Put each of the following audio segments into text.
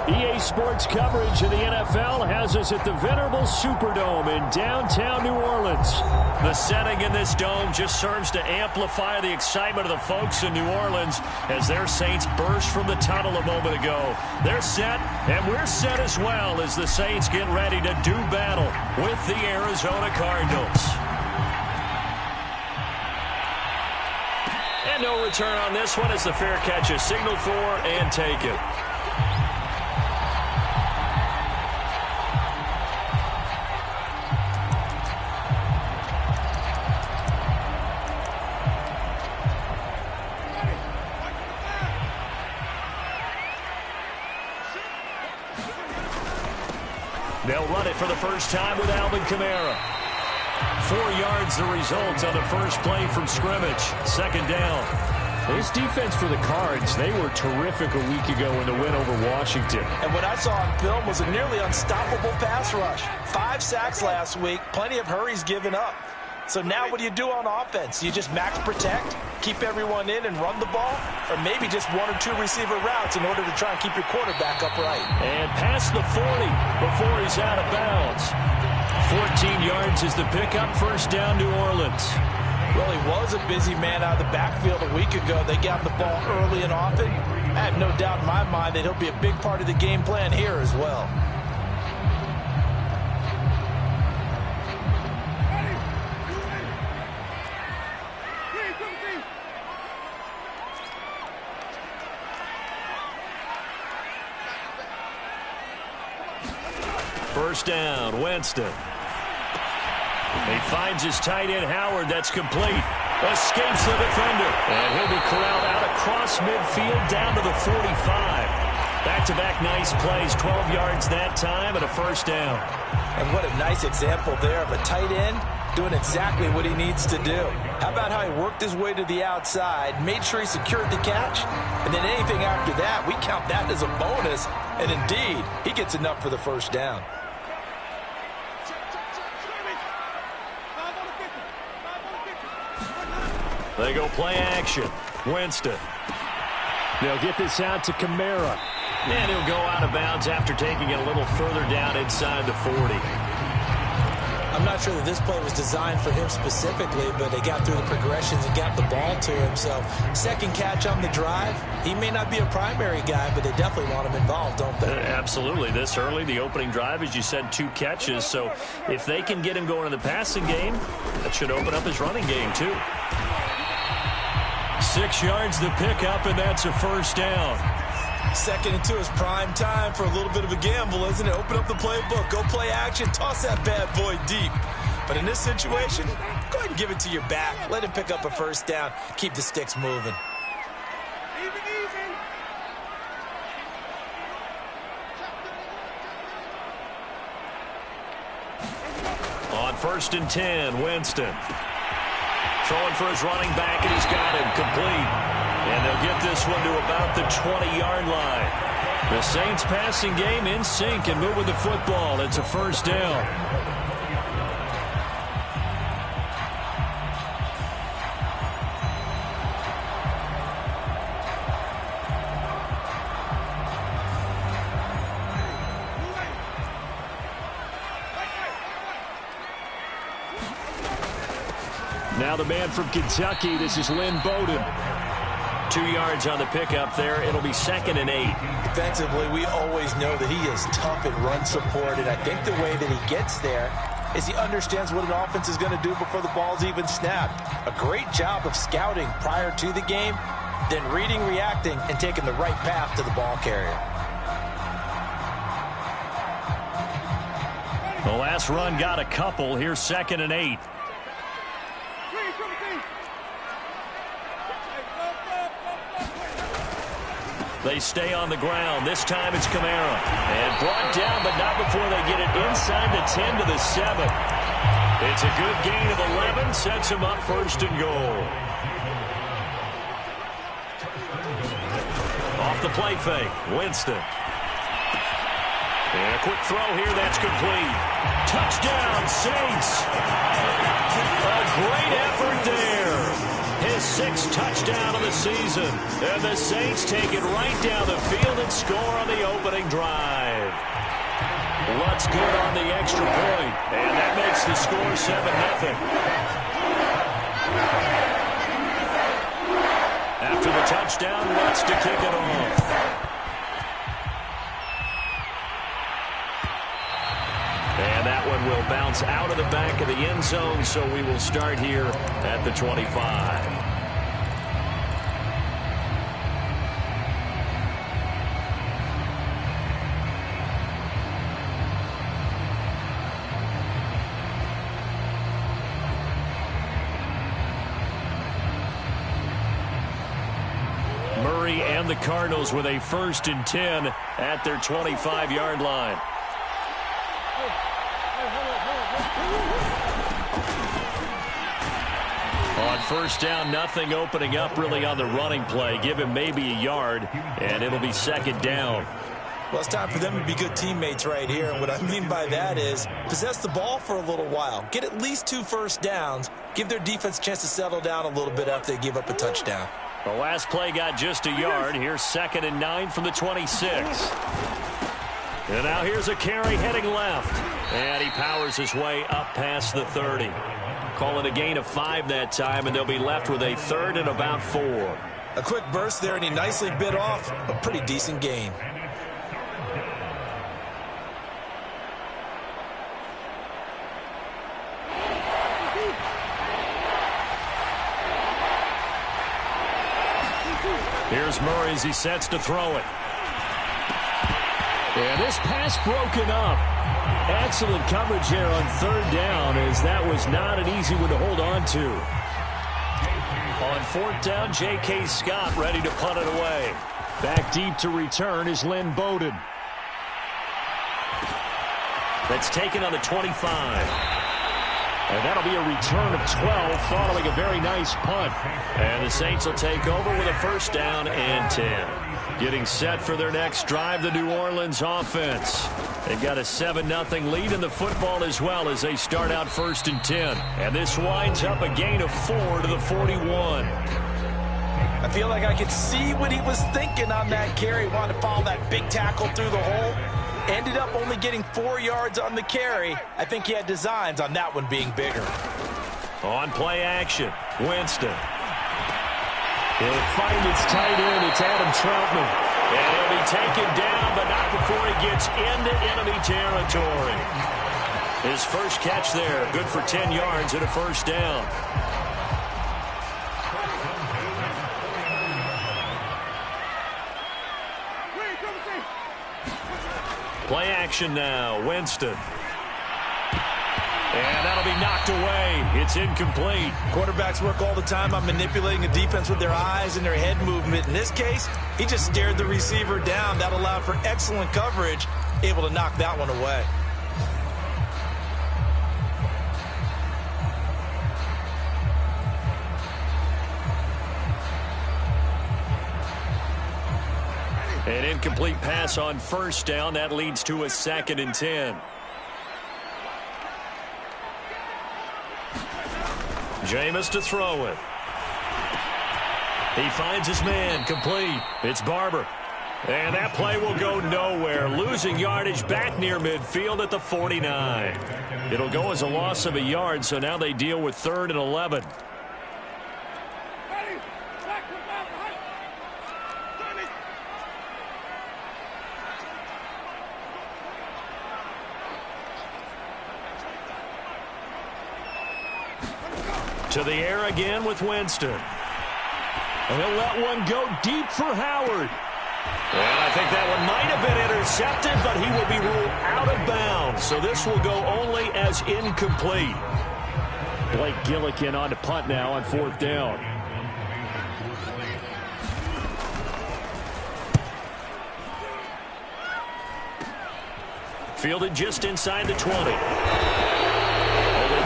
EA Sports coverage of the NFL has us at the venerable Superdome in downtown New Orleans. The setting in this dome just serves to amplify the excitement of the folks in New Orleans as their Saints burst from the tunnel a moment ago. They're set, and we're set as well as the Saints get ready to do battle with the Arizona Cardinals. And no return on this one as the fair catch is signaled for and taken. They'll run it for the first time with Alvin Kamara. 4 yards the result on the first play from scrimmage. Second down. This defense for the Cards, they were terrific a week ago in the win over Washington. And what I saw on film was a nearly unstoppable pass rush. 5 sacks last week, plenty of hurries given up. So now what do you do on offense? You just max protect, keep everyone in and run the ball, or maybe just 1 or 2 receiver routes in order to try and keep your quarterback upright. And past the 40 before he's out of bounds. 14 yards is the pickup, first down New Orleans. Well, he was a busy man out of the backfield a week ago. They got the ball early and often. I have no doubt in my mind that he'll be a big part of the game plan here as well. First down, Winston. He finds his tight end, Howard. That's complete. Escapes the defender. And he'll be corralled out across midfield down to the 45. Back-to-back nice plays. 12 yards that time and a first down. And what a nice example there of a tight end doing exactly what he needs to do. How about how he worked his way to the outside, made sure he secured the catch, and then anything after that, we count that as a bonus. And indeed, he gets enough for the first down. They go play action. Winston. They'll get this out to Kamara. And he'll go out of bounds after taking it a little further down inside the 40. I'm not sure that this play was designed for him specifically, but they got through the progressions and got the ball to him. So, second catch on the drive. He may not be a primary guy, but they definitely want him involved, don't they? Absolutely. This early, the opening drive, as you said, 2 catches. So, if they can get him going in the passing game, that should open up his running game, too. 6 yards the pickup, and that's a first down. 2nd and 2 is prime time for a little bit of a gamble, isn't it? Open up the playbook, go play action, toss that bad boy deep. But in this situation, go ahead and give it to your back. Let him pick up a first down. Keep the sticks moving. On 1st and 10, Winston. Throwing for his running back, and he's got him complete. And they'll get this one to about the 20-yard line. The Saints passing game in sync and moving the football. It's a first down. Now the man from Kentucky, this is Lynn Bowden. 2 yards on the pickup there. It'll be 2nd and 8. Defensively, we always know that he is tough in run support, and I think the way that he gets there is he understands what an offense is going to do before the ball's even snapped. A great job of scouting prior to the game, then reading, reacting, and taking the right path to the ball carrier. The last run got a couple. Here's 2nd and 8. They stay on the ground. This time it's Kamara. And brought down, but not before they get it inside the 10 to the 7. It's a good gain of 11. Sets him up 1st and goal. Off the play fake. Winston. And a quick throw here. That's complete. Touchdown, Saints. A great effort there. His 6th touchdown of the season. And the Saints take it right down the field and score on the opening drive. Lutt's good on the extra point, and that makes the score 7-0. After the touchdown, Lutt's to kick it off. And that one will bounce out of the back of the end zone, so we will start here at the 25. Murray and the Cardinals with a 1st and 10 at their 25-yard line. On 1st down, nothing opening up really on the running play. Give him maybe a yard, and it'll be 2nd down. Well, it's time for them to be good teammates right here. And what I mean by that is possess the ball for a little while. Get at least 2 first downs. Give their defense a chance to settle down a little bit after they give up a touchdown. The last play got just a yard. Here's 2nd and 9 from the 26. And now here's a carry heading left. And he powers his way up past the 30. Call it a gain of 5 that time, and they'll be left with a 3rd and about 4. A quick burst there, and he nicely bit off a pretty decent gain. Here's Murray as he sets to throw it. And this pass broken up. Excellent coverage here on 3rd down, as that was not an easy one to hold on to. On 4th down, J.K. Scott ready to punt it away. Back deep to return is Lynn Bowden. That's taken on the 25. And that'll be a return of 12 following a very nice punt. And the Saints will take over with a 1st down and 10. Getting set for their next drive, the New Orleans offense. They've got a 7-0 lead in the football as well as they start out 1st and 10. And this winds up a gain of 4 to the 41. I feel like I could see what he was thinking on that carry. Wanted to follow that big tackle through the hole. Ended up only getting 4 yards on the carry. I think he had designs on that one being bigger. On play action, Winston. He'll find its tight end. It's Adam Troutman. And he'll be taken down, but not before he gets into enemy territory. His first catch there, good for 10 yards and a 1st down. Play action now, Winston. And that'll be knocked away. It's incomplete. Quarterbacks work all the time on manipulating a defense with their eyes and their head movement. In this case, he just stared the receiver down. That allowed for excellent coverage, able to knock that one away. An incomplete pass on 1st down. That leads to a 2nd and 10. Jameis to throw it. He finds his man, complete. It's Barber. And that play will go nowhere. Losing yardage back near midfield at the 49. It'll go as a loss of a yard, so now they deal with 3rd and 11. To the air again with Winston. And he'll let one go deep for Howard. And I think that one might have been intercepted, but he will be ruled out of bounds. So this will go only as incomplete. Blake Gillikin on to punt now on 4th down. Fielded just inside the 20. Only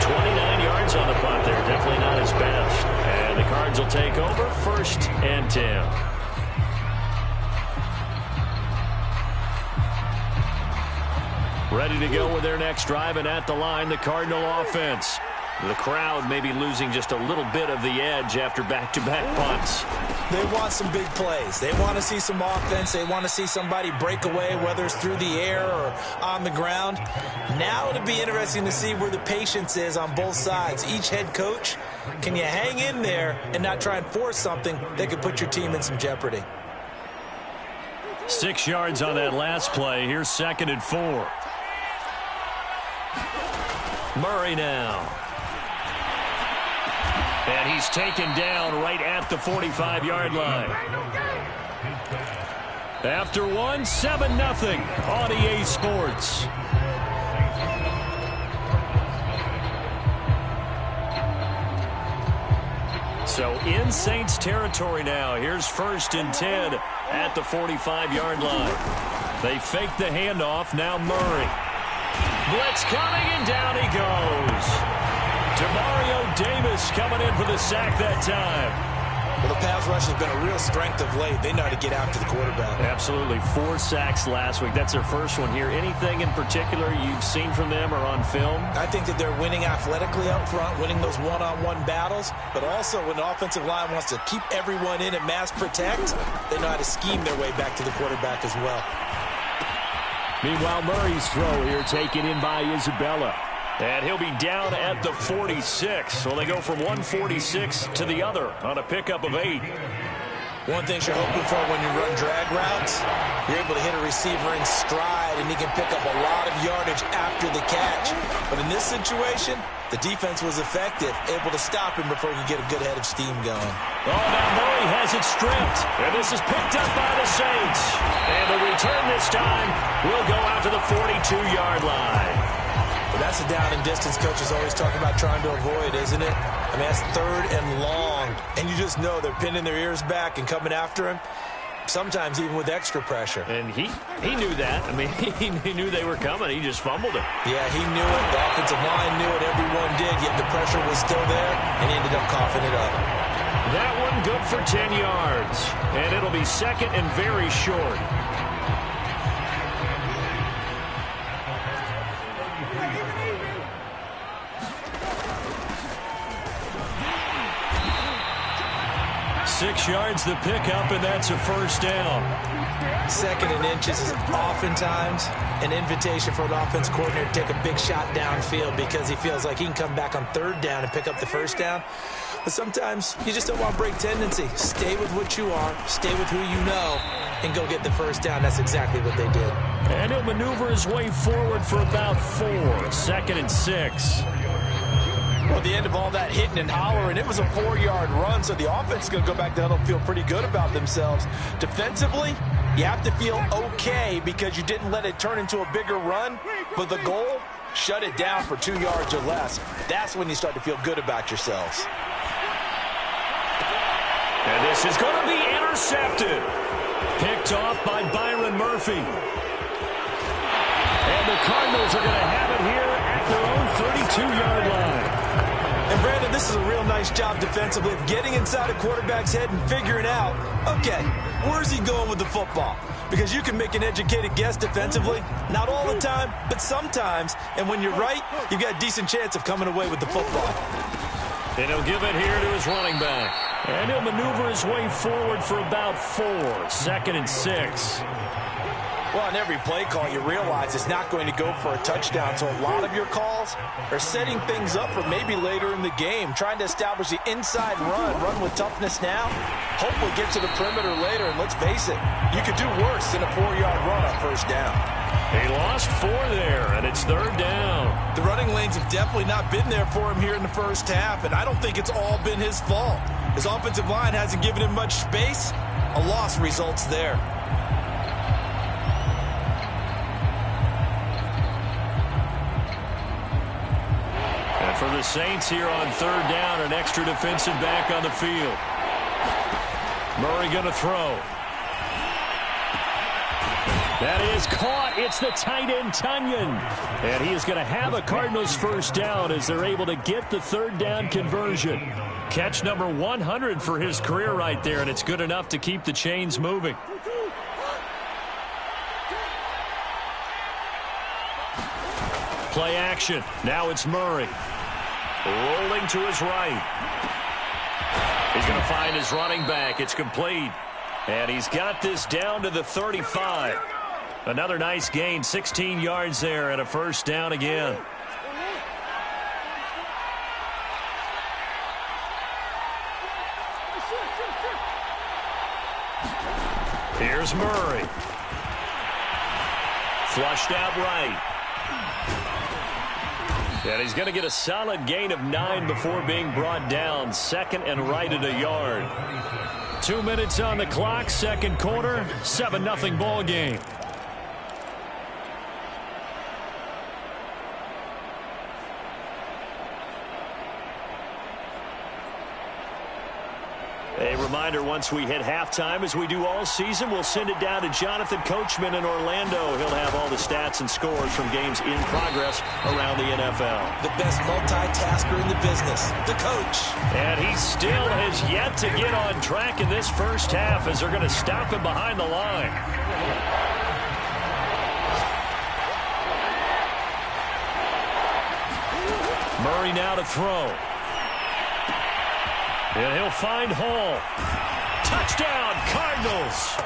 29 yards on the punt there. Definitely not his best. And the Cards will take over 1st and 10. Ready to go with their next drive, and at the line, the Cardinal offense. The crowd maybe losing just a little bit of the edge after back-to-back punts. They want some big plays. They want to see some offense. They want to see somebody break away, whether it's through the air or on the ground. Now it'll be interesting to see where the patience is on both sides. Each head coach, can you hang in there and not try and force something that could put your team in some jeopardy? 6 yards on that last play. Here's 2nd and 4. Murray now. And he's taken down right at the 45-yard line. After one, 7-0 on EA Sports. So in Saints territory now. Here's 1st and 10 at the 45-yard line. They fake the handoff. Now Murray. Blitz coming, and down he goes. Demario Davis coming in for the sack that time. Well, the pass rush has been a real strength of late. They know how to get after the quarterback. Absolutely. 4 sacks last week. That's their first one here. Anything in particular you've seen from them or on film? I think that they're winning athletically up front, winning those one-on-one battles, but also when the offensive line wants to keep everyone in and mass protect, they know how to scheme their way back to the quarterback as well. Meanwhile, Murray's throw here taken in by Isabella. And he'll be down at the 46. So they go from 146 to the other on a pickup of 8. One thing you're hoping for when you run drag routes, you're able to hit a receiver in stride, and he can pick up a lot of yardage after the catch. But in this situation, the defense was effective, able to stop him before he could get a good head of steam going. Oh, now Murray has it stripped. And this is picked up by the Saints. And the return this time will go out to the 42-yard line. Well, that's a down and distance coaches always talk about trying to avoid, isn't it? I mean, that's 3rd and long. And you just know they're pinning their ears back and coming after him, sometimes even with extra pressure. And he knew that. I mean, he knew they were coming. He just fumbled it. Yeah, he knew it. The offensive line knew it. Everyone did, yet the pressure was still there, and he ended up coughing it up. That one good for 10 yards. And it'll be 2nd and very short. Six yards the pickup, and that's a first down. 2nd and inches is oftentimes an invitation for an offense coordinator to take a big shot downfield because he feels like he can come back on 3rd down and pick up the first down. But sometimes you just don't want to break tendency. Stay with what you are, stay with who you know, and go get the first down. That's exactly what they did. And he'll maneuver his way forward for about 4. 2nd and 6. Well, at the end of all that hitting and hollering, it was a 4-yard run, so the offense is going to go back down and feel pretty good about themselves. Defensively, you have to feel okay because you didn't let it turn into a bigger run, but the goal, shut it down for 2 yards or less. That's when you start to feel good about yourselves. And this is going to be intercepted. Picked off by Byron Murphy. And the Cardinals are going to have it here at their own 32-yard line. And Brandon, this is a real nice job defensively of getting inside a quarterback's head and figuring out, okay, where's he going with the football? Because you can make an educated guess defensively, not all the time, but sometimes. And when you're right, you've got a decent chance of coming away with the football. And he'll give it here to his running back. And he'll maneuver his way forward for about 4. 2nd and 6. Well, on every play call, you realize it's not going to go for a touchdown. So a lot of your calls are setting things up for maybe later in the game, trying to establish the inside run with toughness now. Hopefully get to the perimeter later, and let's face it, you could do worse than a 4-yard run on first down. He lost 4 there, and it's 3rd down. The running lanes have definitely not been there for him here in the first half, and I don't think it's all been his fault. His offensive line hasn't given him much space. A loss results there. For the Saints here on 3rd down, an extra defensive back on the field. Murray going to throw. That is caught. It's the tight end, Tunyon. And he is going to have a Cardinals first down as they're able to get the 3rd down conversion. Catch number 100 for his career right there, and it's good enough to keep the chains moving. Play action. Now it's Murray. Rolling to his right. He's going to find his running back. It's complete. And he's got this down to the 35. Another nice gain, 16 yards there, and a first down again. Here's Murray. Flushed out right. And he's going to get a solid gain of 9 before being brought down. Second and right at a yard. 2 minutes on the clock, second quarter, 7-0 ball game. A reminder, once we hit halftime, as we do all season, we'll send it down to Jonathan Coachman in Orlando. He'll have all the stats and scores from games in progress around the NFL. The best multitasker in the business, the coach. And he still has yet to get on track in this first half as they're going to stop him behind the line. Murray now to throw. And he'll find Hall. Touchdown, Cardinals.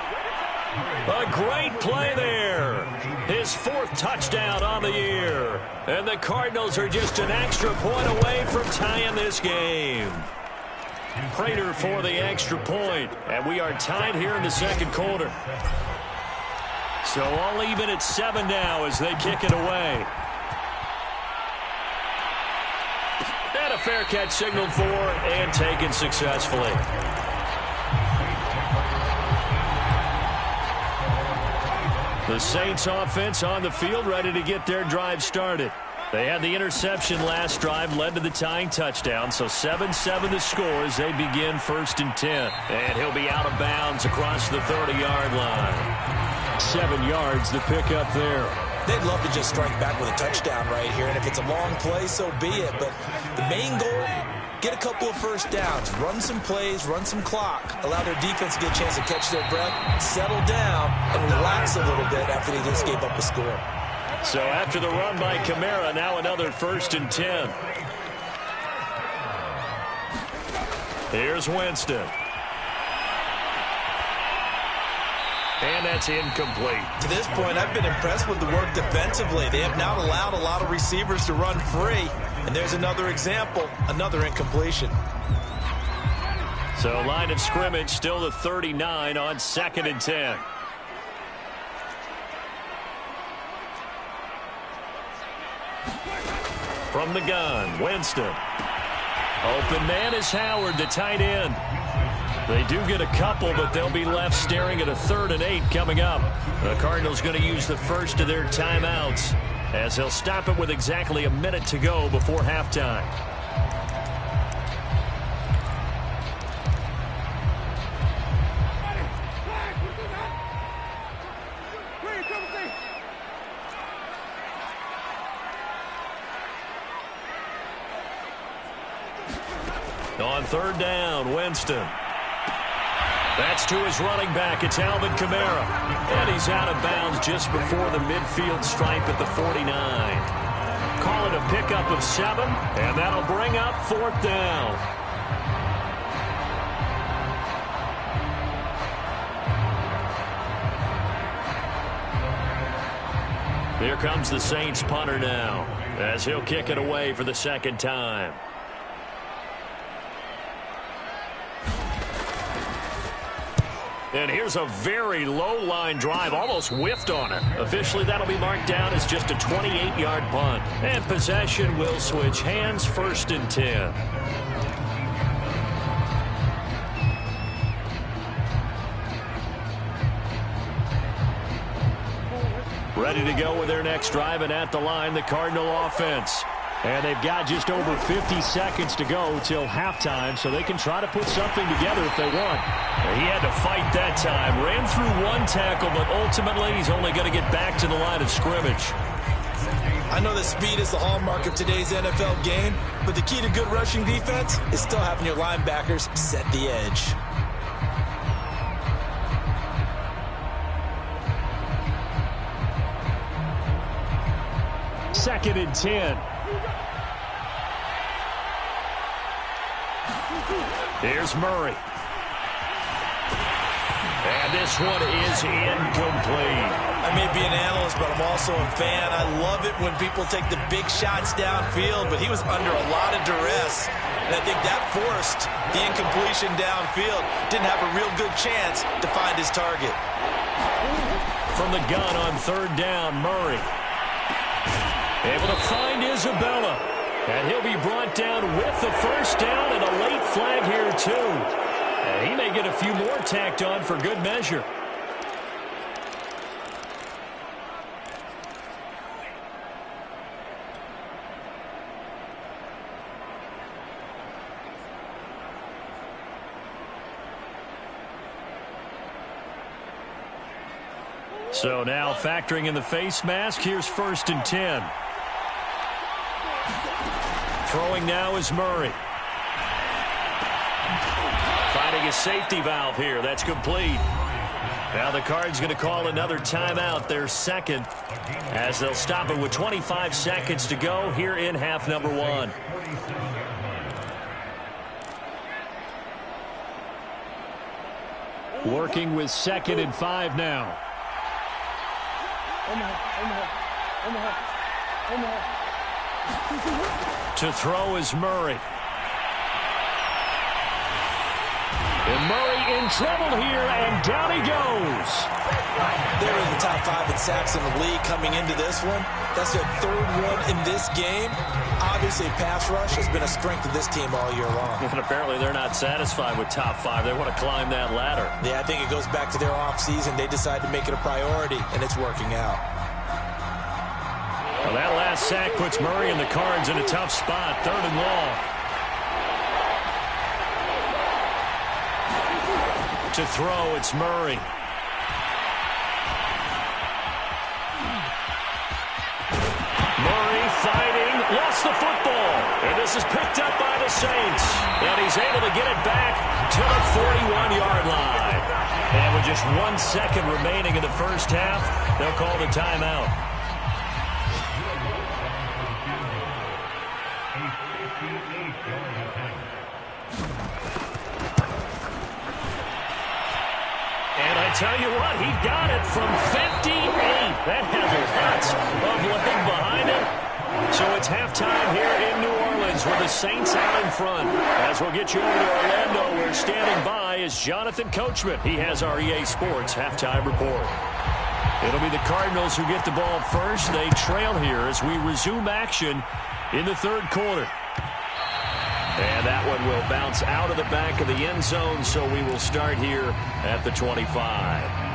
A great play there. His 4th touchdown on the year. And the Cardinals are just an extra point away from tying this game. Prater for the extra point. And we are tied here in the second quarter. So all even at 7 now as they kick it away. And a fair catch signaled for and taken successfully. The Saints offense on the field, ready to get their drive started. They had the interception last drive, led to the tying touchdown, so 7-7 the score as they begin 1st and 10. And he'll be out of bounds across the 30-yard line. 7 yards the pickup there. They'd love to just strike back with a touchdown right here, and if it's a long play, so be it. But the main goal, get a couple of first downs, run some plays, run some clock, allow their defense to get a chance to catch their breath, settle down, and relax a little bit after they just gave up a score. So after the run by Kamara, now another 1st and 10. Here's Winston. And that's incomplete. To this point, I've been impressed with the work defensively. They have now allowed a lot of receivers to run free. And there's another example, another incompletion. So line of scrimmage still the 39 on 2nd and 10. From the gun, Winston. Open man is Howard, the tight end. They do get a couple, but they'll be left staring at a 3rd and 8 coming up. The Cardinals going to use the first of their timeouts as they'll stop it with exactly a minute to go before halftime. On 3rd down, Winston. That's to his running back. It's Alvin Kamara. And he's out of bounds just before the midfield stripe at the 49. Call it a pickup of 7, and that'll bring up 4th down. Here comes the Saints punter now as he'll kick it away for the 2nd time. And here's a very low line drive, almost whiffed on it. Officially, that'll be marked down as just a 28-yard punt. And possession will switch hands, 1st and 10. Ready to go with their next drive, and at the line, the Cardinal offense. And they've got just over 50 seconds to go till halftime, so they can try to put something together if they want. He had to fight that time. Ran through 1 tackle, but ultimately he's only going to get back to the line of scrimmage. I know that speed is the hallmark of today's NFL game, but the key to good rushing defense is still having your linebackers set the edge. Second and 10. Here's Murray. And this one is incomplete. I may be an analyst, but I'm also a fan. I love it when people take the big shots downfield, but he was under a lot of duress. And I think that forced the incompletion downfield. Didn't have a real good chance to find his target. From the gun on third down, Murray. Able to find Isabella. And he'll be brought down with the first down and a late flag here, too. And he may get a few more tacked on for good measure. So now factoring in the face mask, here's 1st and 10. Throwing now is Murray. Finding a safety valve here. That's complete. Now the Cards going to call another timeout, their second, as they'll stop it with 25 seconds to go here in half number 1. Working with 2nd and 5 now. To throw is Murray. And Murray in trouble here, and down he goes. They're in the top 5 in sacks in the league coming into this one. That's their 3rd one in this game. Obviously, pass rush has been a strength of this team all year long. And apparently they're not satisfied with top 5. They want to climb that ladder. Yeah, I think it goes back to their offseason. They decided to make it a priority, and it's working out. Well, that last sack puts Murray and the Cards in a tough spot. 3rd and long. To throw, it's Murray. Murray fighting, lost the football. And this is picked up by the Saints. And he's able to get it back to the 41-yard line. And with just 1 second remaining in the first half, they'll call the timeout. I tell you what, he got it from 58. That has lots of leg behind it. So it's halftime here in New Orleans with the Saints out in front. As we'll get you over to Orlando, where standing by is Jonathan Coachman. He has our EA Sports halftime report. It'll be the Cardinals who get the ball first. They trail here as we resume action in the 3rd quarter. And that one will bounce out of the back of the end zone, so we will start here at the 25.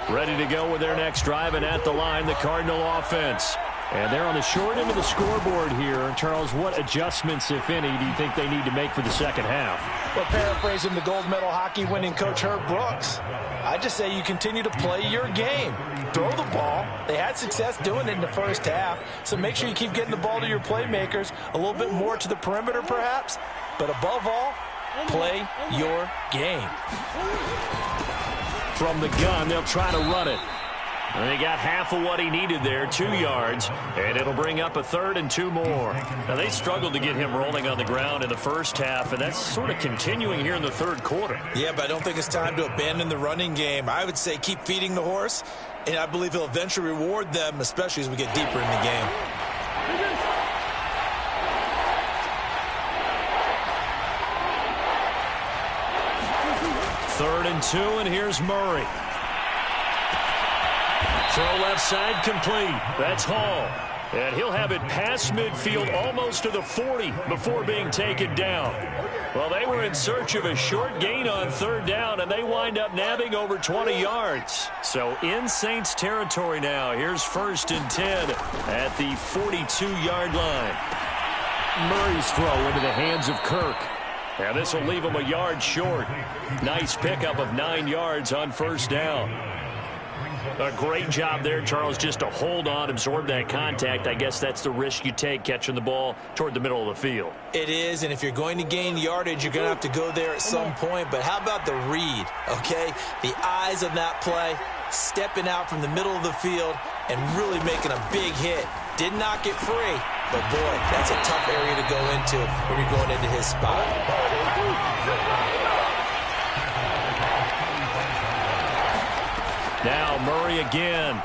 Ready to go with their next drive, and at the line, the Cardinal offense. And they're on the short end of the scoreboard here. Charles, what adjustments, if any, do you think they need to make for the second half? Well, paraphrasing the gold medal hockey winning coach Herb Brooks, I just say you continue to play your game. Throw the ball. They had success doing it in the first half, so make sure you keep getting the ball to your playmakers, a little bit more to the perimeter perhaps, but above all, play your game. From the gun, they'll try to run it. And they got half of what he needed there, 2 yards, and it'll bring up a 3rd and 2 more. Now, they struggled to get him rolling on the ground in the first half, and that's sort of continuing here in the 3rd quarter. Yeah, but I don't think it's time to abandon the running game. I would say keep feeding the horse, and I believe he'll eventually reward them, especially as we get deeper in the game. Third and 2, and here's Murray. Throw left side complete. That's Hall. And he'll have it past midfield almost to the 40 before being taken down. Well, they were in search of a short gain on 3rd down, and they wind up nabbing over 20 yards. So in Saints territory now. Here's 1st and 10 at the 42-yard line. Murray's throw into the hands of Kirk. And this will leave him a yard short. Nice pickup of 9 yards on 1st down. A great job there, Charles, just to hold on, absorb that contact. I guess that's the risk you take catching the ball toward the middle of the field. It is, and if you're going to gain yardage, you're going to have to go there at some point. But how about the read, okay? The eyes of that play, stepping out from the middle of the field and really making a big hit. Did not get free, but boy, that's a tough area to go into when you're going into his spot. Now Murray again.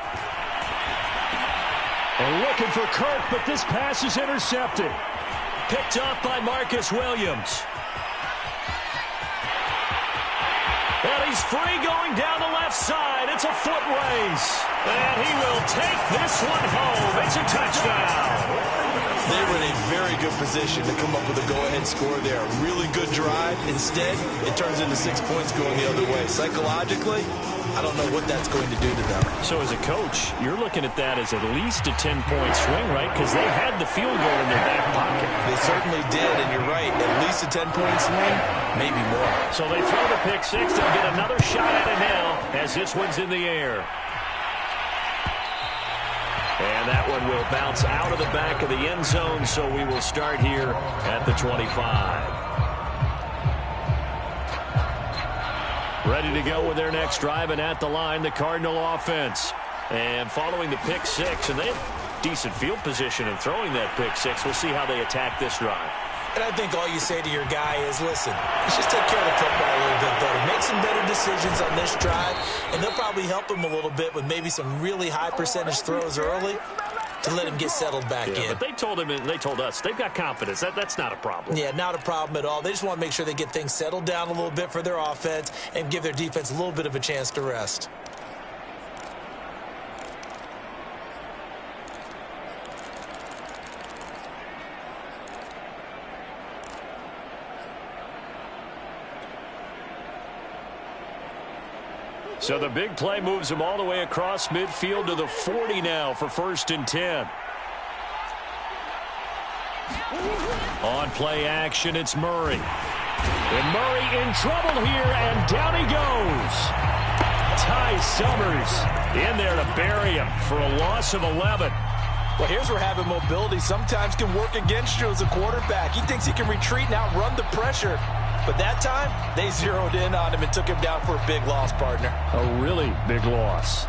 And looking for Kirk, but this pass is intercepted. Picked up by Marcus Williams. And he's free going down the left side. It's a foot race. And he will take this one home. It's a touchdown. They were in a very good position to come up with a go-ahead score there. A really good drive. Instead, it turns into 6 points going the other way. Psychologically, I don't know what that's going to do to them. So as a coach, you're looking at that as at least a 10-point swing, right? Because they had the field goal in their back pocket. They certainly did, and you're right. At least a 10-point swing, maybe more. So they throw the pick six. They'll get another shot at it now as this one's in the air. And that one will bounce out of the back of the end zone, so we will start here at the 25. Ready to go with their next drive, and at the line, the Cardinal offense. And following the pick six, and they have decent field position in throwing that pick six. We'll see how they attack this drive. And I think all you say to your guy is, listen, let's just take care of the football a little bit better. Make some better decisions on this drive, and they'll probably help him a little bit with maybe some really high percentage throws early to let him get settled back in. But they told him, and they told us, they've got confidence. That's not a problem. Yeah, not a problem at all. They just want to make sure they get things settled down a little bit for their offense and give their defense a little bit of a chance to rest. So the big play moves them all the way across midfield to the 40 now for 1st and 10. On play action, it's Murray. And Murray in trouble here, and down he goes. Ty Summers in there to bury him for a loss of 11. Well, here's where having mobility sometimes can work against you as a quarterback. He thinks he can retreat and outrun the pressure. But that time, they zeroed in on him and took him down for a big loss, partner. A really big loss.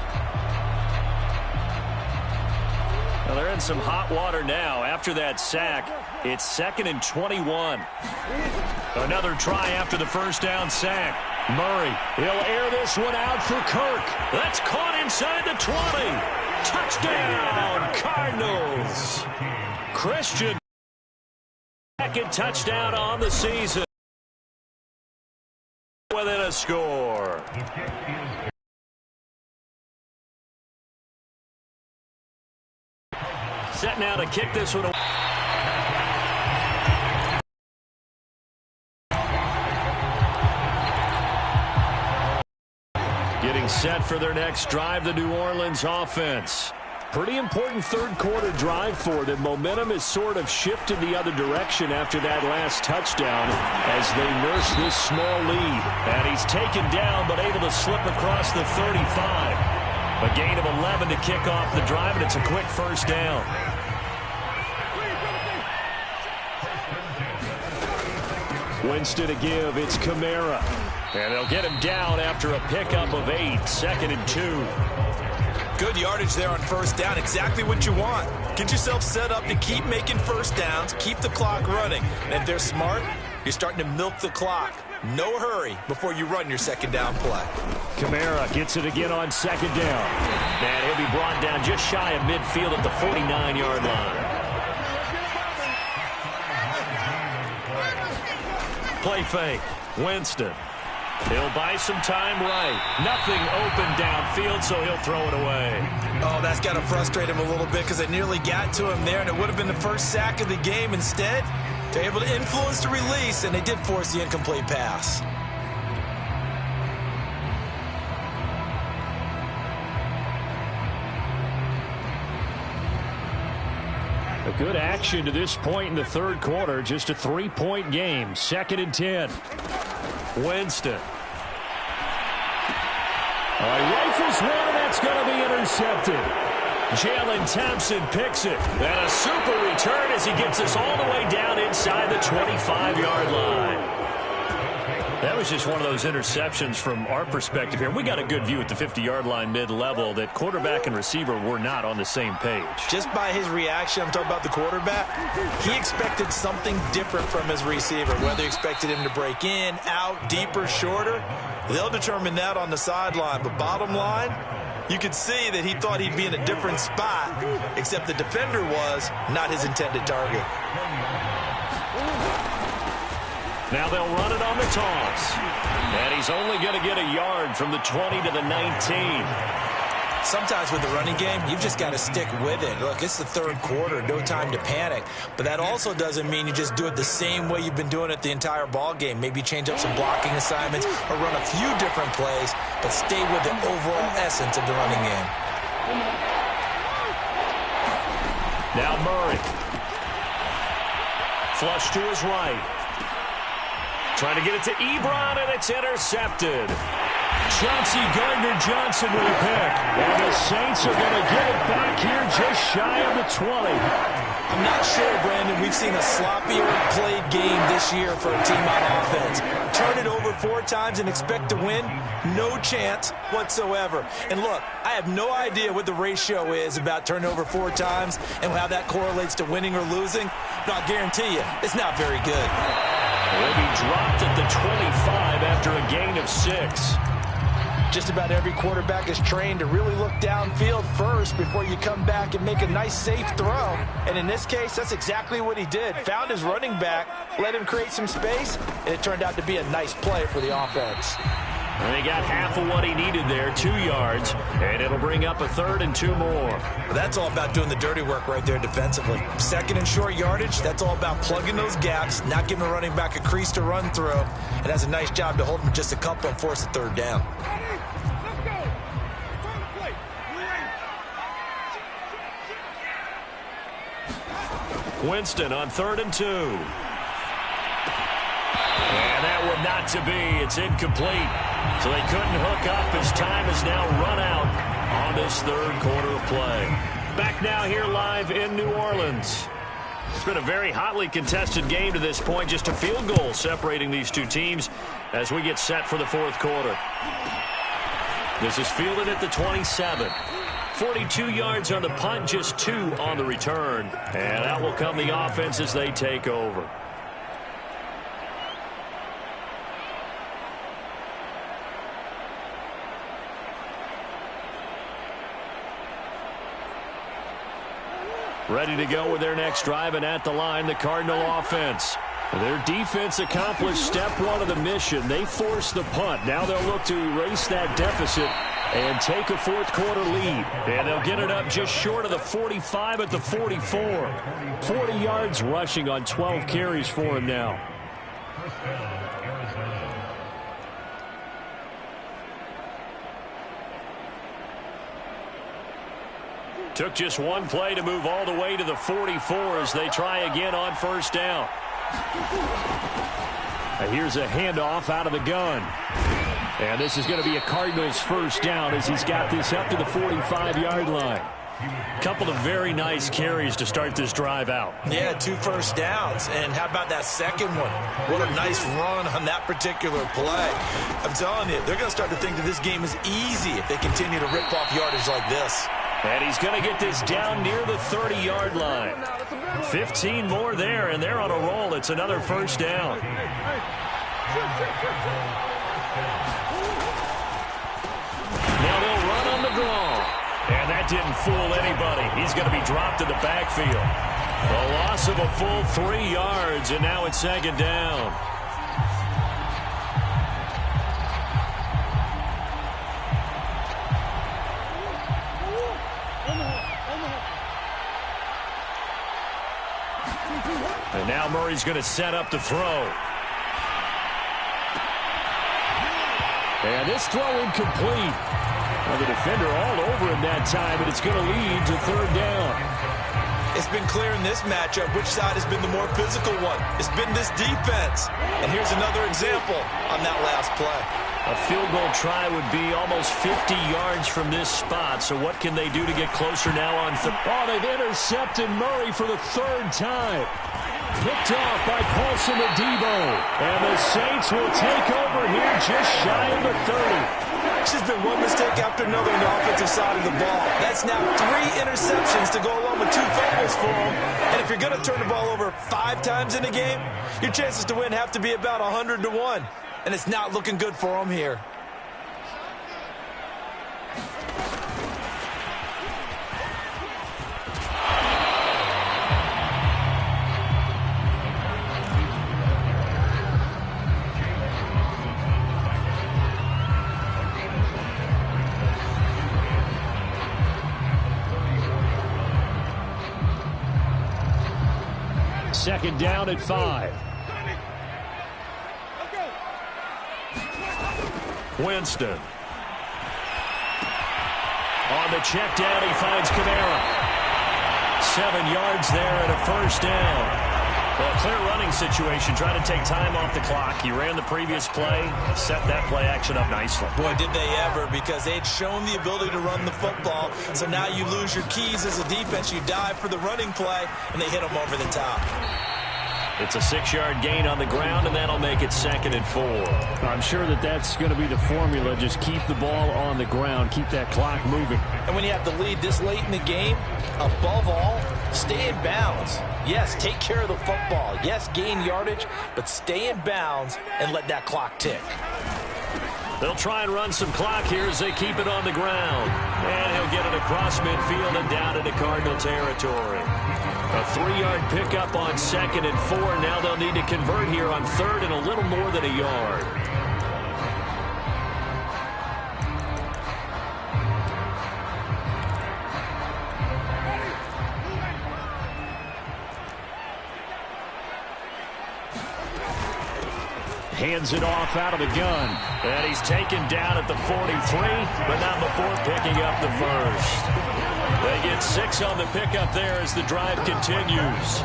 Well, they're in some hot water now. After that sack, it's 2nd and 21. Another try after the first down sack. Murray, he'll air this one out for Kirk. That's caught inside the 20. Touchdown, Cardinals. Christian, second touchdown on the season. Within a score. Set now to kick this one away. Getting set for their next drive, the New Orleans offense. Pretty important third-quarter drive for them. Momentum has sort of shifted the other direction after that last touchdown as they nurse this small lead. And he's taken down but able to slip across the 35. A gain of 11 to kick off the drive, and it's a quick first down. Winston to give. It's Kamara. And they'll get him down after a pickup of 8. 2nd and 2. Good yardage there on first down. Exactly what you want. Get yourself set up to keep making first downs, keep the clock running. And if they're smart, you're starting to milk the clock. No hurry before you run your second down play. Kamara gets it again on 2nd down. And he'll be brought down just shy of midfield at the 49-yard line. Play fake. Winston. He'll buy some time right. Nothing open downfield, so he'll throw it away. Oh, that's got to frustrate him a little bit because they nearly got to him there, and it would have been the first sack of the game. Instead, they're able to influence the release, and they did force the incomplete pass. A good action to this point in the third quarter. Just a 3-point game. 2nd and 10. Winston. He rifles one, and that's going to be intercepted. Jalen Thompson picks it. And a super return as he gets us all the way down inside the 25-yard line. That was just one of those interceptions from our perspective here. We got a good view at the 50-yard line mid-level that quarterback and receiver were not on the same page. Just by his reaction, I'm talking about the quarterback, he expected something different from his receiver, whether he expected him to break in, out, deeper, shorter. They'll determine that on the sideline. But bottom line, you could see that he thought he'd be in a different spot, except the defender was not his intended target. Now they'll run it on the toss. And he's only going to get a yard from the 20 to the 19. Sometimes with the running game, you've just got to stick with it. Look, it's the third quarter, no time to panic. But that also doesn't mean you just do it the same way you've been doing it the entire ball game. Maybe change up some blocking assignments or run a few different plays, but stay with the overall essence of the running game. Now Murray. Flush to his right. Trying to get it to Ebron, and it's intercepted. Chauncey Gardner-Johnson with a pick. And the Saints are going to get it back here just shy of the 20. I'm not sure, Brandon, we've seen a sloppier played game this year for a team on offense. Turn it over 4 times and expect to win? No chance whatsoever. And look, I have no idea what the ratio is about turning over 4 times and how that correlates to winning or losing. But I'll guarantee you, it's not very good. Will be dropped at the 25 after a gain of 6. Just about every quarterback is trained to really look downfield first before you come back and make a nice, safe throw. And in this case, that's exactly what he did. Found his running back, let him create some space, and it turned out to be a nice play for the offense. And he got half of what he needed there, 2 yards, and it'll bring up a 3rd and 2 more. Well, that's all about doing the dirty work right there defensively. 2nd and short yardage, that's all about plugging those gaps, not giving a running back a crease to run through, and has a nice job to hold him just a couple and force a 3rd down. Winston on 3rd and 2. And that would not to be. It's incomplete. So they couldn't hook up as time has now run out on this 3rd quarter of play. Back now here live in New Orleans. It's been a very hotly contested game to this point. Just a field goal separating these two teams as we get set for the 4th quarter. This is fielded at the 27. 42 yards on the punt, just 2 on the return. And that will come the offense as they take over. Ready to go with their next drive, and at the line, the Cardinal offense. Their defense accomplished step 1 of the mission. They forced the punt. Now they'll look to erase that deficit and take a 4th quarter lead. And they'll get it up just short of the 45 at the 44. 40 yards rushing on 12 carries for him now. Took just 1 play to move all the way to the 44 as they try again on 1st down. And here's a handoff out of the gun. And this is going to be a Cardinals 1st down as he's got this up to the 45-yard line. Couple of very nice carries to start this drive out. Yeah, 2 first downs. And how about that second one? What a nice run on that particular play. I'm telling you, they're going to start to think that this game is easy if they continue to rip off yardage like this. And he's going to get this down near the 30-yard line. 15 more there, and they're on a roll. It's another 1st down. Now they'll run on the draw. And that didn't fool anybody. He's going to be dropped in the backfield. A loss of a full 3 yards, and now it's 2nd down. And now Murray's going to set up the throw. And this throw incomplete. Well, the defender all over him that time, and it's going to lead to 3rd down. It's been clear in this matchup which side has been the more physical one. It's been this defense. And here's another example on that last play. A field goal try would be almost 50 yards from this spot. So what can they do to get closer now on third? Oh, they've intercepted Murray for the third time. Picked off by Paulson Adebo. And the Saints will take over here just shy of the 30. It's just been one mistake after another on the offensive side of the ball. That's now 3 interceptions to go along with 2 fumbles for him. And if you're going to turn the ball over 5 times in a game, your chances to win have to be about 100 to 1. And it's not looking good for him here. Second down at 5. Winston. On the check down, he finds Kamara. 7 yards there and a first down. Well, clear running situation, trying to take time off the clock. He ran the previous play, set that play action up nicely. Boy, did they ever, because they had shown the ability to run the football. So now you lose your keys as a defense. You dive for the running play, and they hit them over the top. It's a 6-yard gain on the ground, and that'll make it 2nd and 4. I'm sure that's going to be the formula. Just keep the ball on the ground. Keep that clock moving. And when you have to lead this late in the game, above all, stay in bounds. Yes, take care of the football. Yes, gain yardage, but stay in bounds and let that clock tick. They'll try and run some clock here as they keep it on the ground. And he'll get it across midfield and down into Cardinal territory. A 3-yard pickup on 2nd and 4. Now they'll need to convert here on 3rd and a little more than a yard. Hands it off out of the gun. And he's taken down at the 43, but not before picking up the first. They get 6 on the pickup there as the drive continues.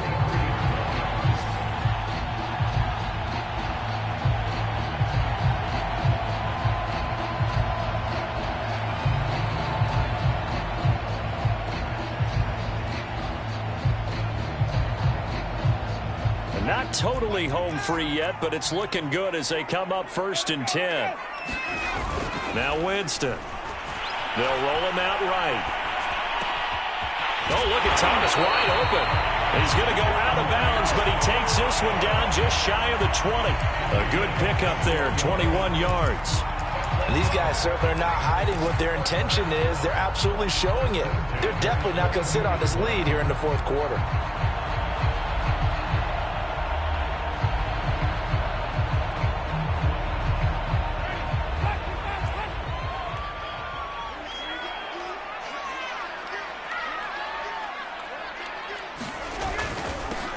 Not totally home free yet, but it's looking good as they come up 1st and 10. Now Winston. They'll roll him out right. Oh, look at Thomas wide open. He's going to go out of bounds, but he takes this one down just shy of the 20. A good pickup there, 21 yards. And these guys certainly are not hiding what their intention is. They're absolutely showing it. They're definitely not going to sit on this lead here in the 4th quarter.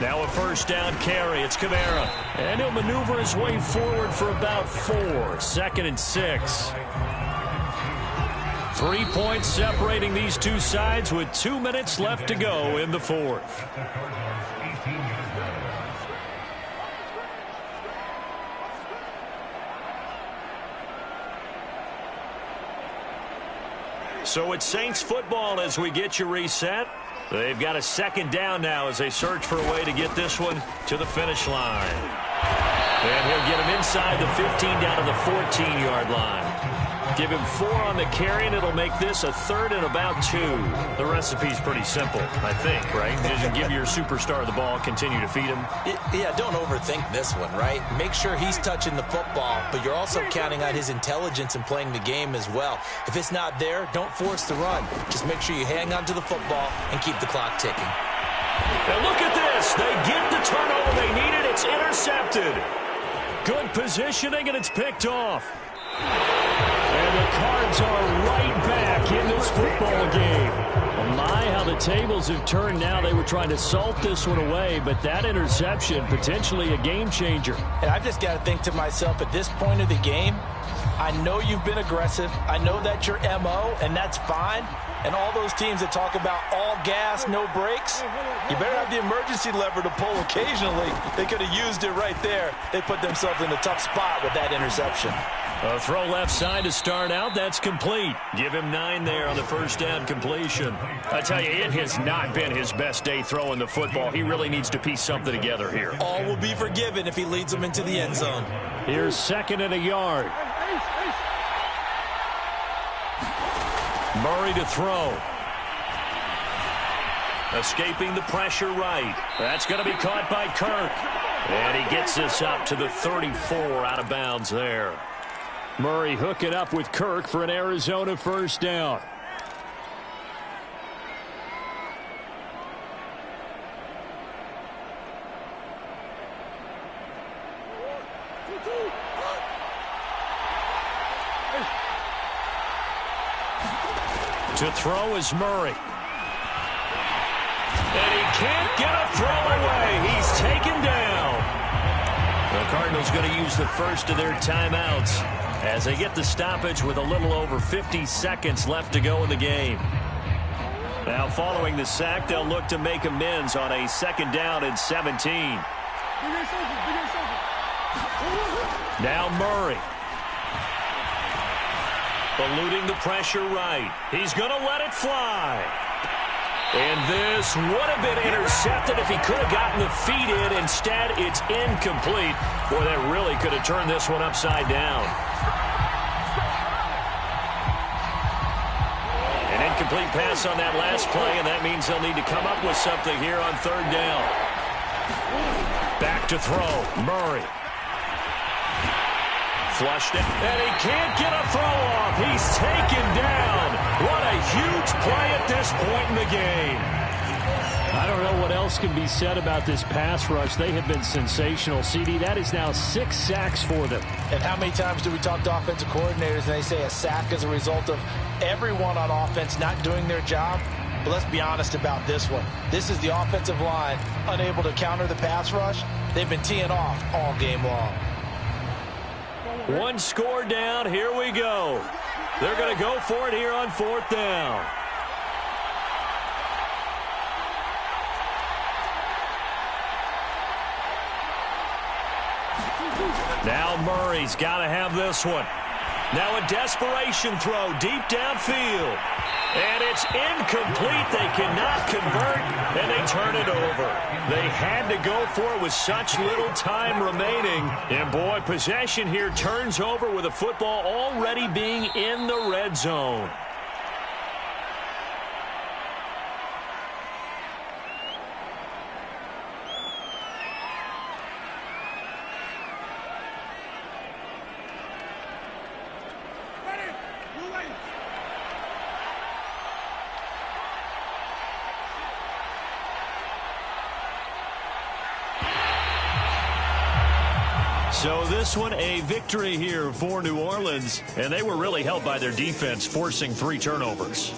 Now a 1st down carry. It's Kamara. And he'll maneuver his way forward for about 4. 2nd and 6. 3 points separating these two sides with 2 minutes left to go in the 4th. So it's Saints football as we get you reset. They've got a 2nd down now as they search for a way to get this one to the finish line. And he'll get him inside the 15 down to the 14-yard line. Give him 4 on the carry, and it'll make this a 3rd and about 2. The recipe's pretty simple, I think, right? Just give your superstar the ball, continue to feed him. Yeah, don't overthink this one, right? Make sure he's touching the football, but you're also counting on his intelligence in playing the game as well. If it's not there, don't force the run. Just make sure you hang on to the football and keep the clock ticking. And look at this. They get the turnover they needed. It's intercepted. Good positioning, and it's picked off. And the Cards are right back in this football game. Oh my, how the tables have turned now. They were trying to salt this one away, but that interception, potentially a game changer. And I've just got to think to myself, at this point of the game, I know you've been aggressive. I know that's your MO, and that's fine. And all those teams that talk about all gas, no brakes, you better have the emergency lever to pull occasionally. They could have used it right there. They put themselves in a tough spot with that interception. A throw left side to start out. That's complete. Give him 9 there on the first down completion. I tell you, it has not been his best day throwing the football. He really needs to piece something together here. All will be forgiven if he leads them into the end zone. Here's 2nd and a yard. Murray to throw. Escaping the pressure right. That's going to be caught by Kirk. And he gets this up to the 34 out of bounds there. Murray hooking up with Kirk for an Arizona first down. To throw is Murray. And he can't get a throw away. He's taken down. The Cardinals going to use the first of their timeouts as they get the stoppage with a little over 50 seconds left to go in the game. Now following the sack, they'll look to make amends on a 2nd down and 17. Now Murray. Eluding the pressure right. He's going to let it fly. And this would have been intercepted if he could have gotten the feet in. Instead, it's incomplete. Boy, that really could have turned this one upside down. An incomplete pass on that last play, and that means they'll need to come up with something here on 3rd down. Back to throw. Murray. Flushed it, and he can't get a throw off. He's taken down. What a huge play at this point in the game. I don't know what else can be said about this pass rush. They have been sensational. CD, that is now 6 sacks for them. And how many times do we talk to offensive coordinators and they say a sack is a result of everyone on offense not doing their job? But let's be honest about this one. This is the offensive line unable to counter the pass rush. They've been teeing off all game long. 1 score down. Here we go. They're going to go for it here on 4th down. Now Murray's got to have this one. Now a desperation throw deep downfield. And it's incomplete. They cannot convert, and they turn it over. They had to go for it with such little time remaining. And, boy, possession here turns over with the football already being in the red zone. So this one, a victory here for New Orleans, and they were really helped by their defense, forcing 3 turnovers.